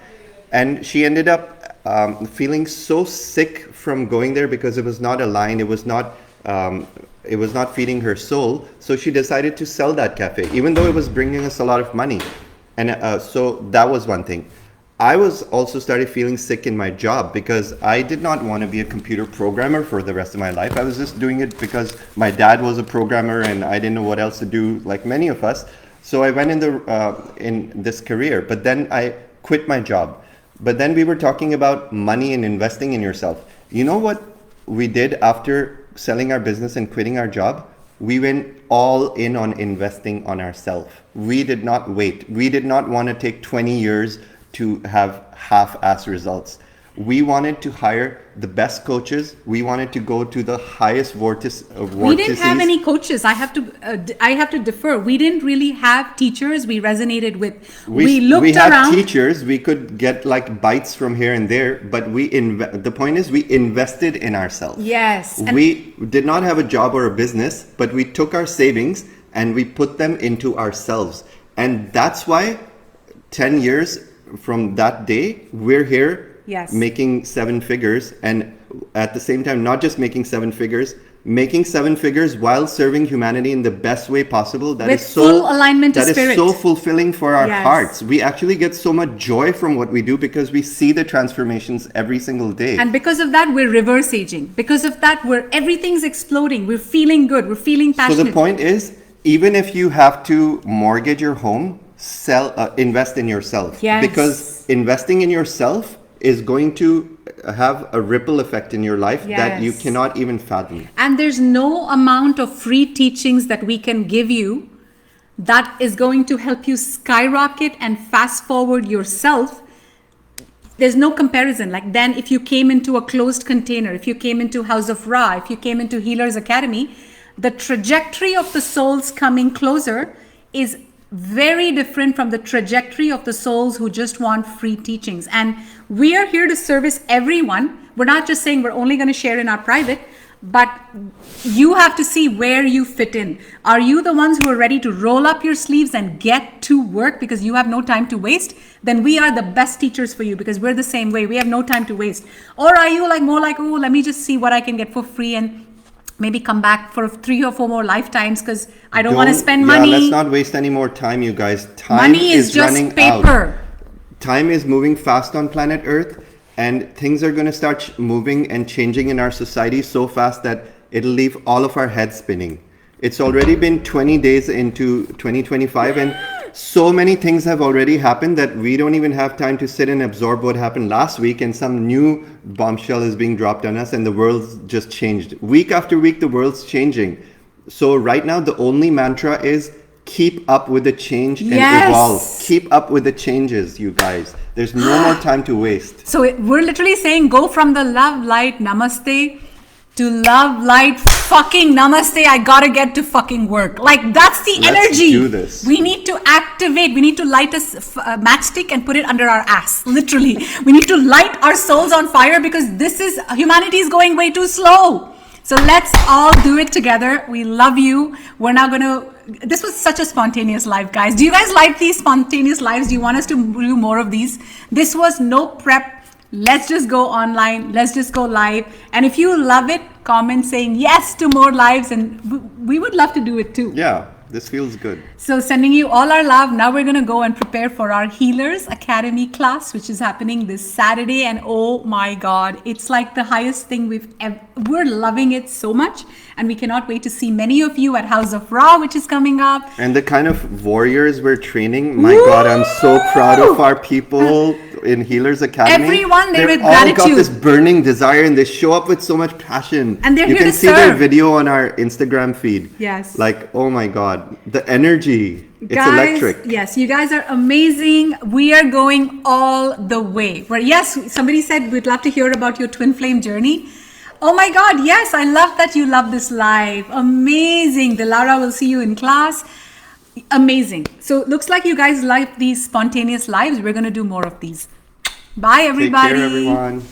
And she ended up feeling so sick from going there because it was not aligned. It was not feeding her soul. So she decided to sell that cafe, even though it was bringing us a lot of money. And so that was one thing. I was also started feeling sick in my job because I did not want to be a computer programmer for the rest of my life. I was just doing it because my dad was a programmer and I didn't know what else to do, like many of us. So I went in this career, but then I quit my job. But then we were talking about money and investing in yourself. You know what we did after selling our business and quitting our job? We went all in on investing on ourselves. We did not wait. We did not want to take 20 years to have half-ass results. We wanted to hire the best coaches. We wanted to go to the highest vortices. We didn't have any coaches. I have to defer. We didn't really have teachers we resonated with. We looked we had around. Teachers. We could get like bites from here and there, but the point is we invested in ourselves. Yes. We did not have a job or a business, but we took our savings and we put them into ourselves. And that's why 10 years from that day, we're here. Yes. Making 7 figures, and at the same time, not just making 7 figures, making 7 figures while serving humanity in the best way possible. That with is so full alignment to that spirit. is so fulfilling for our Yes. hearts. We actually get so much joy from what we do because we see the transformations every single day. And because of that, we're reverse aging. Because of that, everything's exploding. We're feeling good. We're feeling passionate. So the point is, even if you have to mortgage your home, invest in yourself. Yes. Because investing in yourself is going to have a ripple effect in your life that you cannot even fathom. And there's no amount of free teachings that we can give you that is going to help you skyrocket and fast forward yourself. There's no comparison. Like then if you came into a closed container, if you came into House of Ra, if you came into Healers Academy, the trajectory of the souls coming closer is very different from the trajectory of the souls who just want free teachings. And we are here to service everyone. We're not just saying we're only going to share in our private, but you have to see where you fit in. Are you the ones who are ready to roll up your sleeves and get to work because you have no time to waste? Then we are the best teachers for you because we're the same way. We have no time to waste. Or are you more like, oh, let me just see what I can get for free and maybe come back for 3 or 4 more lifetimes because I don't want to spend money. Let's not waste any more time, you guys. Money is just running paper. Out. Time is moving fast on planet Earth, and things are going to start moving and changing in our society so fast that it'll leave all of our heads spinning. It's already been 20 days into 2025, and so many things have already happened that we don't even have time to sit and absorb what happened last week, and some new bombshell is being dropped on us and the world's just changed. Week after week, the world's changing. So right now, the only mantra is keep up with the change and evolve. Keep up with the changes, you guys. There's no more time to waste. So we're literally saying go from the love, light, namaste to love, light, fucking namaste. I gotta get to fucking work. Like that's the energy. Let's do this. We need to activate. We need to light a matchstick and put it under our ass. Literally. We need to light our souls on fire because humanity is going way too slow. So let's all do it together. We love you. We're now this was such a spontaneous live, guys. Do you guys like these spontaneous lives? Do you want us to do more of these? This was no prep. Let's just go online. Let's just go live. And if you love it, comment saying yes to more lives. And we would love to do it too. Yeah. This feels good. So sending you all our love. Now we're going to go and prepare for our Healers Academy class, which is happening this Saturday. And oh my God, it's like the highest thing we're loving it so much. And we cannot wait to see many of you at House of Ra, which is coming up. And the kind of warriors we're training, my God, I'm so proud of our people in Healers Academy. Everyone there with all gratitude. got this burning desire and they show up with so much passion. And they're you here can to see their serve. video on our Instagram feed. Yes. Like, oh my God, the energy. It's Guys, electric. yes, you guys are amazing. We are going all the way. Well, yes, somebody said we'd love to hear about your twin flame journey. Oh my God, yes, I love that you love this live. Amazing. Dilara will see you in class. Amazing. So looks like you guys like these spontaneous lives. We're going to do more of these. Bye, everybody. Take care, everyone.